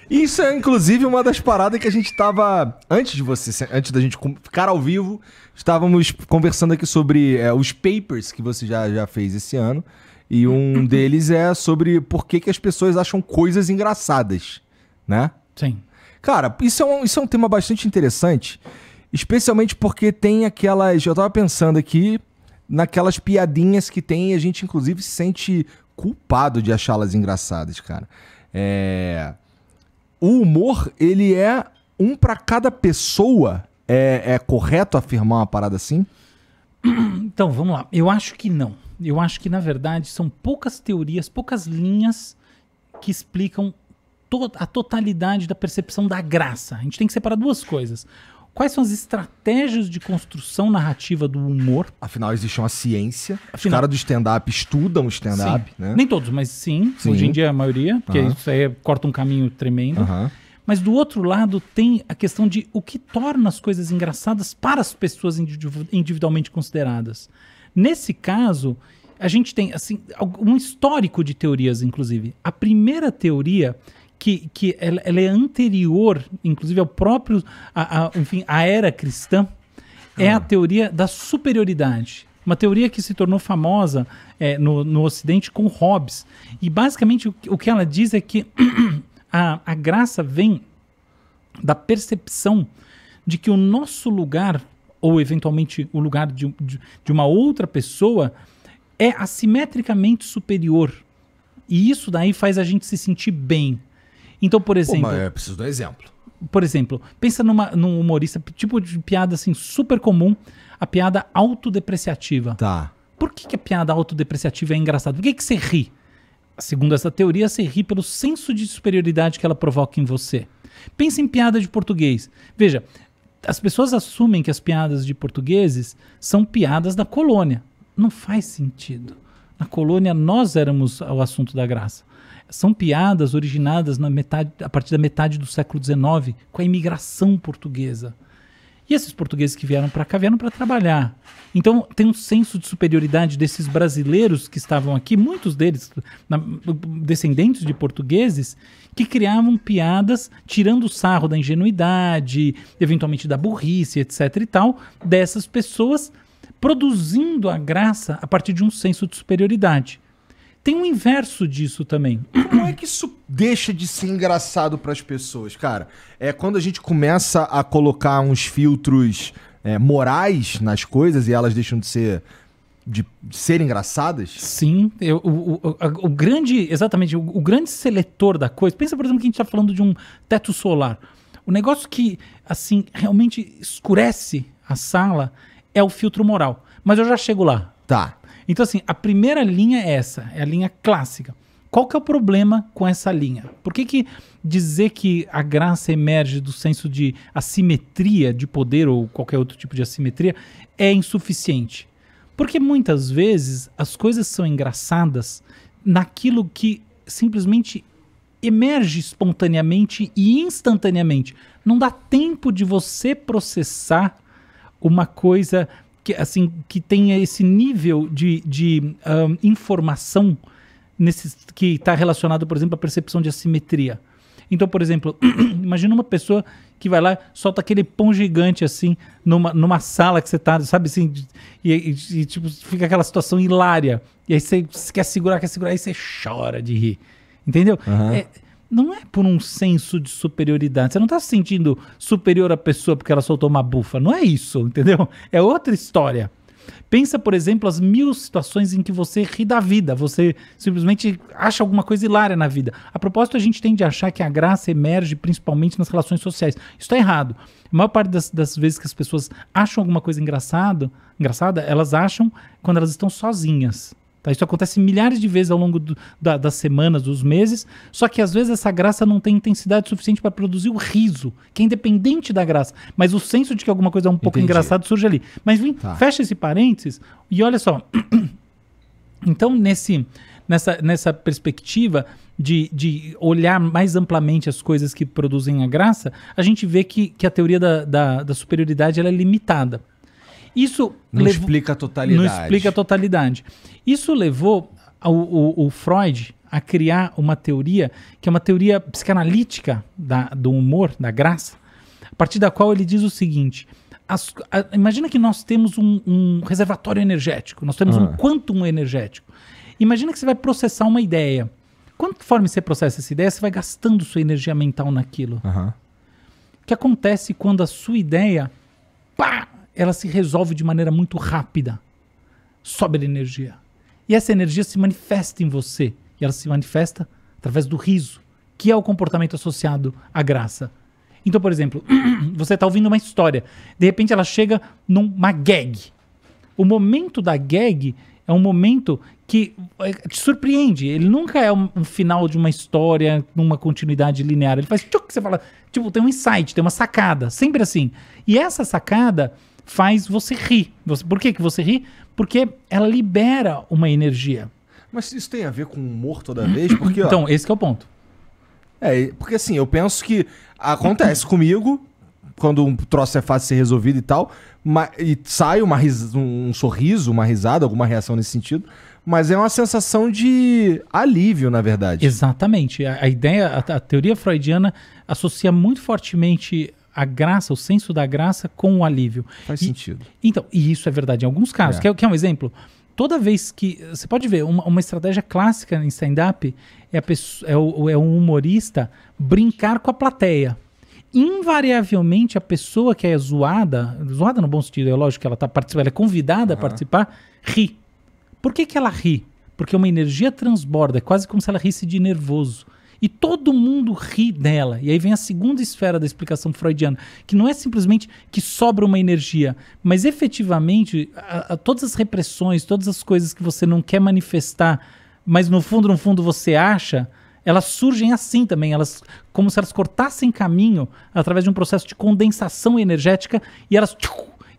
Isso é, inclusive, uma das paradas que a gente tava... Antes da gente ficar ao vivo, estávamos conversando aqui sobre os papers que você já fez esse ano. E um deles é sobre por que as pessoas acham coisas engraçadas, né? Sim. Cara, isso é um tema bastante interessante, especialmente porque tem aquelas... Eu tava pensando aqui naquelas piadinhas que tem e a gente, inclusive, se sente culpado de achá-las engraçadas, cara. O humor, ele é um pra cada pessoa? É correto afirmar uma parada assim? Então, vamos lá. Eu acho que não. Eu acho que, na verdade, são poucas teorias, poucas linhas que explicam a totalidade da percepção da graça. A gente tem que separar duas coisas. Quais são as estratégias de construção narrativa do humor? Afinal, existe uma ciência. Os caras do stand-up estudam stand-up, né? Nem todos, mas sim. Hoje em dia a maioria, porque isso aí corta um caminho tremendo. Mas do outro lado tem a questão de o que torna as coisas engraçadas para as pessoas individualmente consideradas. Nesse caso, a gente tem assim, um histórico de teorias, inclusive. A primeira teoria, que ela é anterior, inclusive, ao próprio, enfim, à era cristã, é a teoria da superioridade. Uma teoria que se tornou famosa no Ocidente com Hobbes. E, basicamente, o que ela diz é que a graça vem da percepção de que o nosso lugar, ou eventualmente o lugar de uma outra pessoa, é assimetricamente superior. E isso daí faz a gente se sentir bem. Então, por exemplo... mas eu preciso de um exemplo. Por exemplo, pensa num humorista, tipo de piada assim, super comum, a piada autodepreciativa. Tá. Por que a piada autodepreciativa é engraçada? Por que você ri? Segundo essa teoria, você ri pelo senso de superioridade que ela provoca em você. Pensa em piada de português. Veja, as pessoas assumem que as piadas de portugueses são piadas da colônia. Não faz sentido. Na colônia, nós éramos o assunto da graça. São piadas originadas a partir da metade do século XIX, com a imigração portuguesa. E esses portugueses que vieram para cá, vieram para trabalhar. Então, tem um senso de superioridade desses brasileiros que estavam aqui, muitos deles descendentes de portugueses, que criavam piadas tirando o sarro da ingenuidade, eventualmente da burrice, etc. e tal, dessas pessoas, produzindo a graça a partir de um senso de superioridade. Tem um inverso disso também. Como é que isso deixa de ser engraçado para as pessoas, cara? É quando a gente começa a colocar uns filtros morais nas coisas e elas deixam de ser engraçadas? Sim. O grande seletor da coisa... Pensa, por exemplo, que a gente está falando de um teto solar. O negócio que, assim, realmente escurece a sala é o filtro moral. Mas eu já chego lá. Tá. Então, assim, a primeira linha é essa, é a linha clássica. Qual que é o problema com essa linha? Por que dizer que a graça emerge do senso de assimetria de poder ou qualquer outro tipo de assimetria é insuficiente? Porque muitas vezes as coisas são engraçadas naquilo que simplesmente emerge espontaneamente e instantaneamente. Não dá tempo de você processar uma coisa que tenha esse nível de informação que está relacionado, por exemplo, à percepção de assimetria. Então, por exemplo, imagina uma pessoa que vai lá, solta aquele pão gigante assim, numa sala que você está, sabe assim, e tipo, fica aquela situação hilária. E aí você quer segurar, aí você chora de rir. Entendeu? Não é por um senso de superioridade. Você não está se sentindo superior à pessoa porque ela soltou uma bufa. Não é isso, entendeu? É outra história. Pensa, por exemplo, as 1000 situações em que você ri da vida. Você simplesmente acha alguma coisa hilária na vida. A propósito, a gente tende a achar que a graça emerge principalmente nas relações sociais. Isso está errado. A maior parte das vezes que as pessoas acham alguma coisa engraçada, elas acham quando elas estão sozinhas. Tá? Isso acontece milhares de vezes ao longo das semanas, dos meses, só que às vezes essa graça não tem intensidade suficiente para produzir o riso, que é independente da graça. Mas o senso de que alguma coisa é um pouco engraçado surge ali. Mas fecha esse parênteses e olha só. Então, nessa perspectiva de olhar mais amplamente as coisas que produzem a graça, a gente vê que a teoria da superioridade ela é limitada. Isso explica a totalidade. Não explica a totalidade. Isso levou o Freud a criar uma teoria, que é uma teoria psicanalítica do humor, da graça, a partir da qual ele diz o seguinte: imagina que nós temos um reservatório energético, nós temos um quantum energético. Imagina que você vai processar uma ideia. Conforme você processa essa ideia, você vai gastando sua energia mental naquilo. O que acontece quando a sua ideia, pá, ela se resolve de maneira muito rápida? Sobe a energia. E essa energia se manifesta em você. E ela se manifesta através do riso, que é o comportamento associado à graça. Então, por exemplo, você está ouvindo uma história. De repente ela chega numa gag. O momento da gag é um momento que te surpreende. Ele nunca é um final de uma história, numa continuidade linear. Ele faz tchuc, você fala, tipo, tem um insight, tem uma sacada. Sempre assim. E essa sacada faz você rir. Por que você ri? Porque ela libera uma energia. Mas isso tem a ver com humor toda vez? Porque, ó, então, esse que é o ponto. Porque assim, eu penso que acontece comigo, quando um troço é fácil de ser resolvido e tal, e sai um sorriso, uma risada, alguma reação nesse sentido, mas é uma sensação de alívio, na verdade. Exatamente. A ideia, a teoria freudiana associa muito fortemente a graça, o senso da graça com o alívio. Faz sentido. Então, e isso é verdade em alguns casos. Quer um exemplo? Toda vez que... Você pode ver, uma estratégia clássica em stand-up é um humorista brincar com a plateia. Invariavelmente, a pessoa que é zoada no bom sentido, é lógico que ela está participando, ela é convidada a participar, ri. Por que ela ri? Porque uma energia transborda, é quase como se ela risse de nervoso. E todo mundo ri dela. E aí vem a segunda esfera da explicação freudiana, que não é simplesmente que sobra uma energia, mas efetivamente todas as repressões, todas as coisas que você não quer manifestar, mas no fundo você acha, elas surgem assim também, como se elas cortassem caminho através de um processo de condensação energética e elas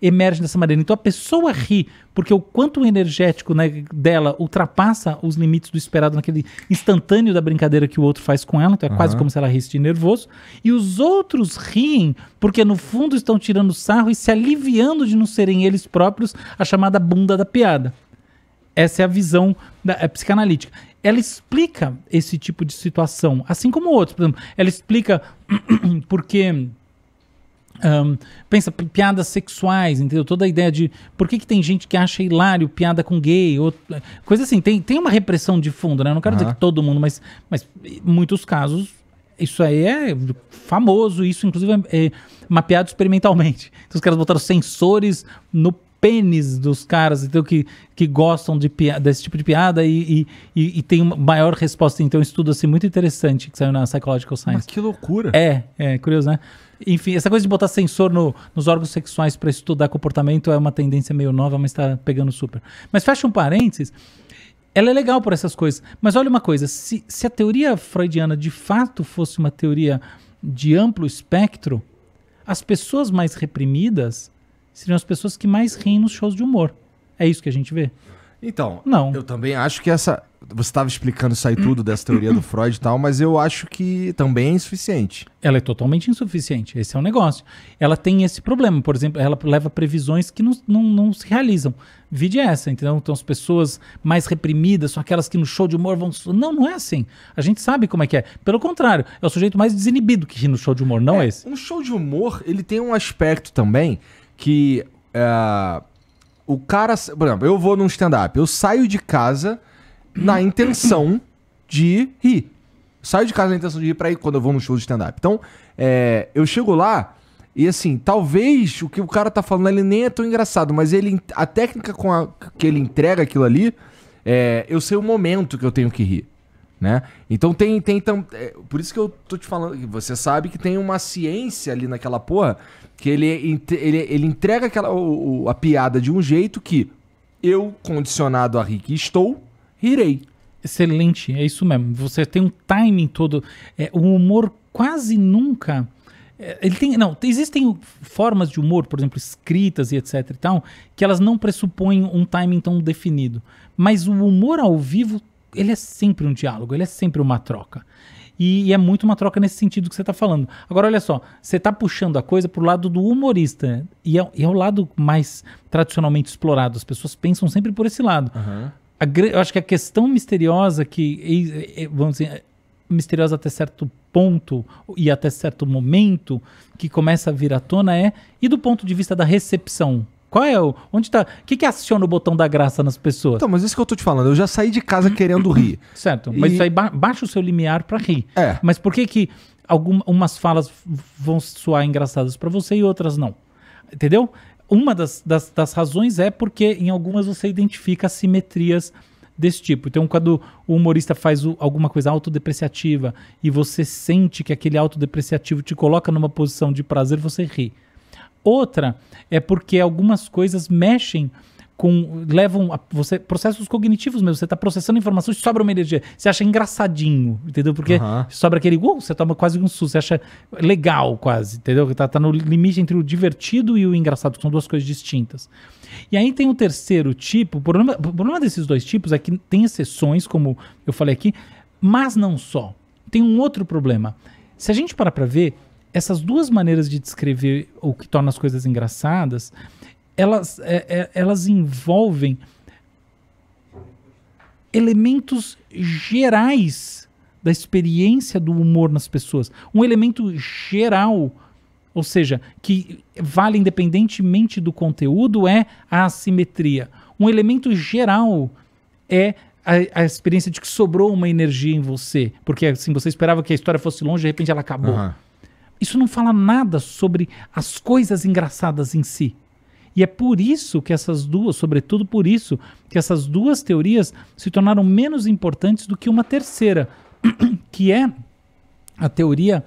emergem dessa maneira. Então a pessoa ri porque o quanto energético, né, dela ultrapassa os limites do esperado naquele instantâneo da brincadeira que o outro faz com ela, então é quase como se ela risse de nervoso, e os outros riem porque no fundo estão tirando sarro e se aliviando de não serem eles próprios a chamada bunda da piada. Essa é a visão psicanalítica. Ela explica esse tipo de situação, assim como outros. Por exemplo, ela explica porque... pensa, piadas sexuais, entendeu? Toda a ideia de por que tem gente que acha hilário piada com gay, coisa assim. Tem uma repressão de fundo, né? Eu não quero dizer que todo mundo, mas em muitos casos isso aí é famoso, isso inclusive é mapeado experimentalmente. Então os caras botaram sensores no pênis dos caras, então, que gostam desse tipo de piada e tem uma maior resposta. Então, um estudo assim, muito interessante que saiu na Psychological Science. Mas que loucura! É curioso, né? Enfim, essa coisa de botar sensor nos órgãos sexuais para estudar comportamento é uma tendência meio nova, mas está pegando super. Mas fecha um parênteses, ela é legal por essas coisas. Mas olha uma coisa, se a teoria freudiana de fato fosse uma teoria de amplo espectro, as pessoas mais reprimidas seriam as pessoas que mais riem nos shows de humor. É isso que a gente vê? Então, não. Eu também acho que essa... Você estava explicando isso aí tudo, dessa teoria do Freud e tal, mas eu acho que também é insuficiente. Ela é totalmente insuficiente, esse é o negócio. Ela tem esse problema, por exemplo, ela leva previsões que não se realizam. Vide essa, entendeu? Então as pessoas mais reprimidas são aquelas que no show de humor vão... Não é assim. A gente sabe como é que é. Pelo contrário, é o sujeito mais desinibido que ri no show de humor, não é esse. Um show de humor, ele tem um aspecto também que... o cara... Por exemplo, eu vou num stand-up, eu saio de casa... na intenção de rir. Saio de casa na intenção de rir pra ir quando eu vou no show de stand-up. Então, eu chego lá e, assim, talvez o que o cara tá falando ali nem é tão engraçado, mas a técnica que ele entrega aquilo ali, eu sei o momento que eu tenho que rir, né? Então, por isso que eu tô te falando, você sabe que tem uma ciência ali naquela porra, que ele entrega a piada de um jeito que eu, condicionado a rir que estou, rirei. Excelente, é isso mesmo. Você tem um timing todo. O humor quase nunca... existem formas de humor, por exemplo, escritas e etc e tal, que elas não pressupõem um timing tão definido. Mas o humor ao vivo, ele é sempre um diálogo, ele é sempre uma troca. E é muito uma troca nesse sentido que você está falando. Agora, olha só, você está puxando a coisa para o lado do humorista. E é o lado mais tradicionalmente explorado. As pessoas pensam sempre por esse lado. Eu acho que a questão misteriosa vamos dizer, misteriosa até certo ponto e até certo momento que começa a vir à tona e do ponto de vista da recepção. Qual é onde tá? O que aciona o botão da graça nas pessoas? Então, mas isso que eu tô te falando, eu já saí de casa querendo rir. Certo, mas isso aí baixa o seu limiar pra rir. É. Mas por que algumas falas vão soar engraçadas pra você e outras não? Entendeu? Uma das razões é porque em algumas você identifica assimetrias desse tipo. Então, quando o humorista faz alguma coisa autodepreciativa e você sente que aquele autodepreciativo te coloca numa posição de prazer, você ri. Outra é porque algumas coisas mexem levam a você, processos cognitivos mesmo. Você está processando informação e sobra uma energia. Você acha engraçadinho, entendeu? Porque sobra aquele, você toma quase um susto, você acha legal quase, entendeu? Tá no limite entre o divertido e o engraçado, que são duas coisas distintas. E aí tem o terceiro tipo. O problema desses dois tipos é que tem exceções, como eu falei aqui, mas não só. Tem um outro problema. Se a gente parar para ver, essas duas maneiras de descrever o que torna as coisas engraçadas, elas envolvem elementos gerais da experiência do humor nas pessoas. Um elemento geral, ou seja, que vale independentemente do conteúdo, é a assimetria. Um elemento geral é a experiência de que sobrou uma energia em você. Porque assim, você esperava que a história fosse longe, de repente ela acabou. Isso não fala nada sobre as coisas engraçadas em si. E é por isso que essas duas, sobretudo por isso, que essas duas teorias se tornaram menos importantes do que uma terceira, que é a teoria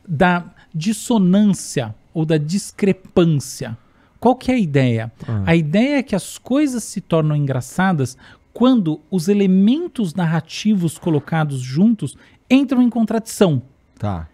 da dissonância ou da discrepância. Qual que é a ideia? A ideia é que as coisas se tornam engraçadas quando os elementos narrativos colocados juntos entram em contradição. Tá.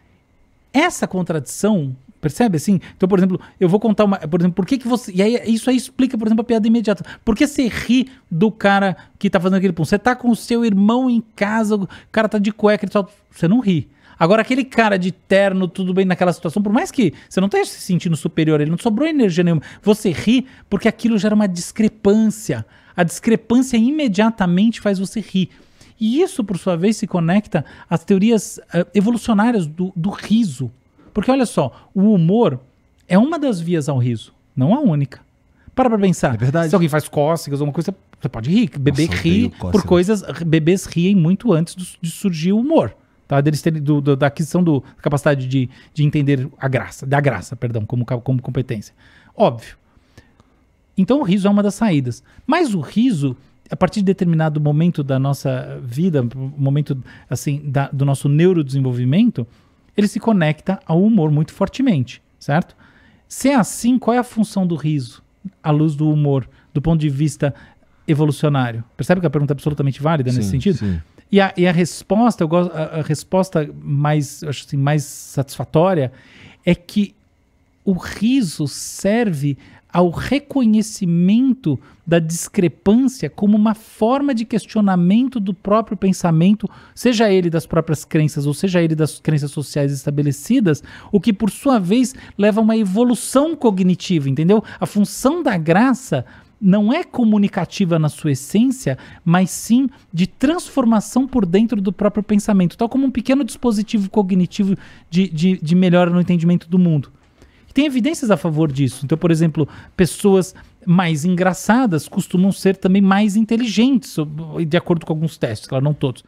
Essa contradição, percebe assim? Então, por exemplo, eu vou contar por exemplo, por que você... E aí, isso aí explica, por exemplo, a piada imediata. Por que você ri do cara que tá fazendo aquele pum? Você tá com o seu irmão em casa, o cara tá de cueca e tal, você não ri. Agora, aquele cara de terno, tudo bem naquela situação, por mais que você não esteja se sentindo superior, ele não sobrou energia nenhuma, você ri porque aquilo gera uma discrepância. A discrepância imediatamente faz você rir. E isso, por sua vez, se conecta às teorias evolucionárias do riso. Porque, olha só, o humor é uma das vias ao riso, não a única. Para pensar. É verdade. Se alguém faz cócegas ou alguma coisa, você pode rir. Bebê ri por coisas... Bebês riem muito antes de surgir o humor. Tá? Deles terem da aquisição da capacidade de entender a graça. Da graça, perdão, como competência. Óbvio. Então, o riso é uma das saídas. Mas o riso... A partir de determinado momento da nossa vida, momento assim, do nosso neurodesenvolvimento, ele se conecta ao humor muito fortemente, certo? Se é assim, qual é a função do riso à luz do humor, do ponto de vista evolucionário? Percebe que a pergunta é absolutamente válida nesse sentido? Sim. E a resposta, a resposta mais, acho assim, mais satisfatória é que o riso serve ao reconhecimento da discrepância como uma forma de questionamento do próprio pensamento, seja ele das próprias crenças ou seja ele das crenças sociais estabelecidas, o que por sua vez leva a uma evolução cognitiva, entendeu? A função da graça não é comunicativa na sua essência, mas sim de transformação por dentro do próprio pensamento, tal como um pequeno dispositivo cognitivo de melhora no entendimento do mundo. Tem evidências a favor disso. Então, por exemplo, pessoas mais engraçadas costumam ser também mais inteligentes, de acordo com alguns testes, claro, não todos.